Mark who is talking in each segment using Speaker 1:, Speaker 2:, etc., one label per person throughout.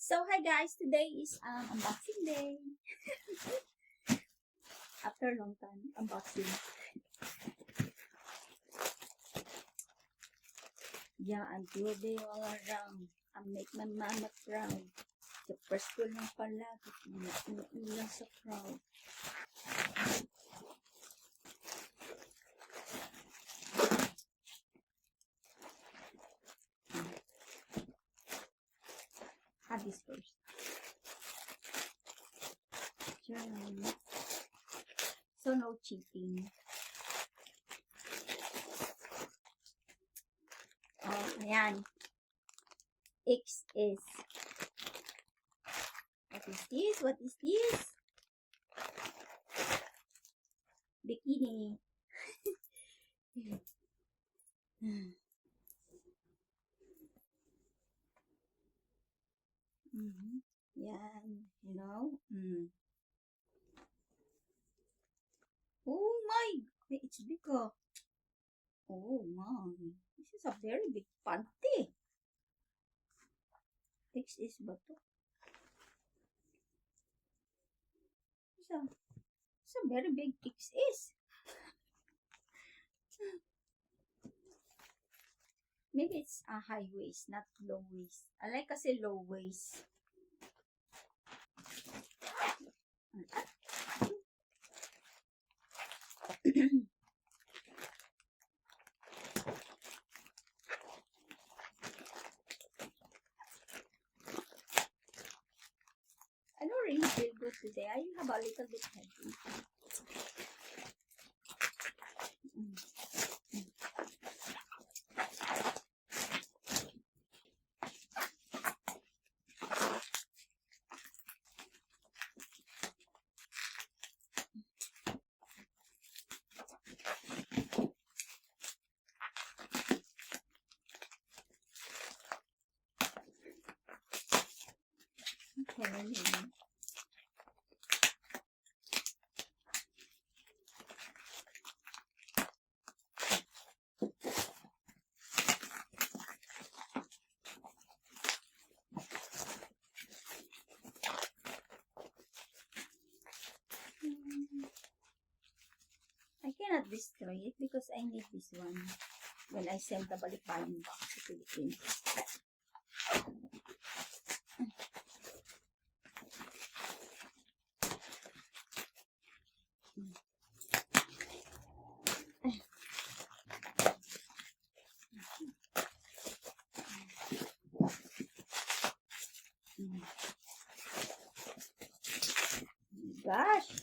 Speaker 1: So hi guys, today is unboxing day. After a long time, unboxing. Yeah, I'm today all around. I make my mama proud. The first ko lang palagi, ilang sa crowd. Have this first. So no cheating. Oh, ayan. X is. What is this? What is this? Bikini. Yan. You know? Oh my! Wait, it's big. Oh my. This is a very big panty. X is ba to? It's a very big X is. Maybe it's a high waist, not low waist. I like kasi low waist. I don't really feel good today. I have a little bit heavy. Okay. I cannot destroy it because I need this one when I send the balikbayan box to Philippines. Gosh!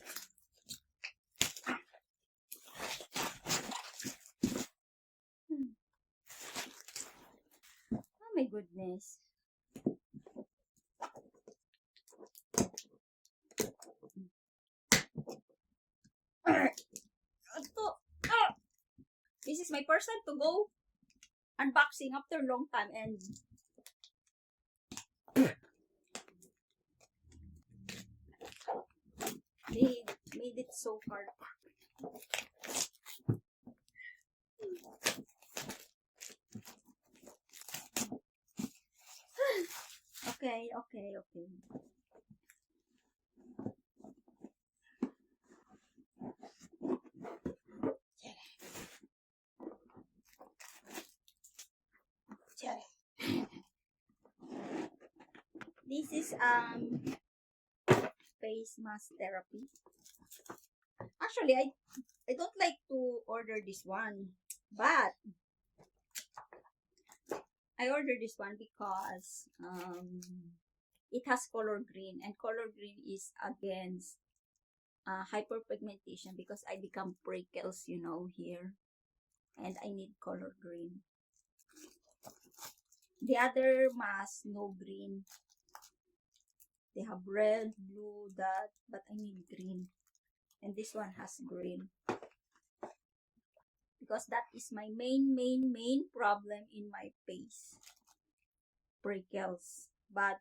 Speaker 1: Oh my goodness. This is my first time to go unboxing after a long time and they made it so hard. Okay. This is face mask therapy. Actually, I don't like to order this one, but I ordered this one because it has color green, and color green is against hyperpigmentation because I become freckles, you know, here, and I need color green. The other mask, no green. They have red, blue, that, but I need green. And this one has green. Because that is my main problem in my face. Freckles. But,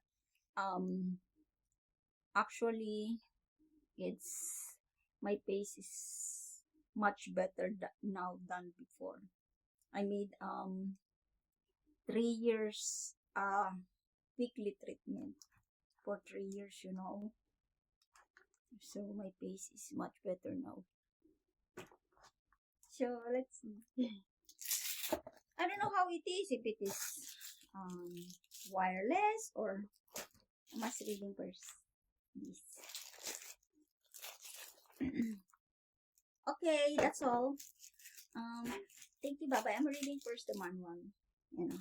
Speaker 1: actually, my face is much better now than before. I made, 3 years, weekly treatment. for 3 years, you know. So my face is much better now. So let's see. I don't know how it is, if it is wireless or I must reading first this. Okay, that's all. Thank you, bye bye. I'm reading first the manual. You know.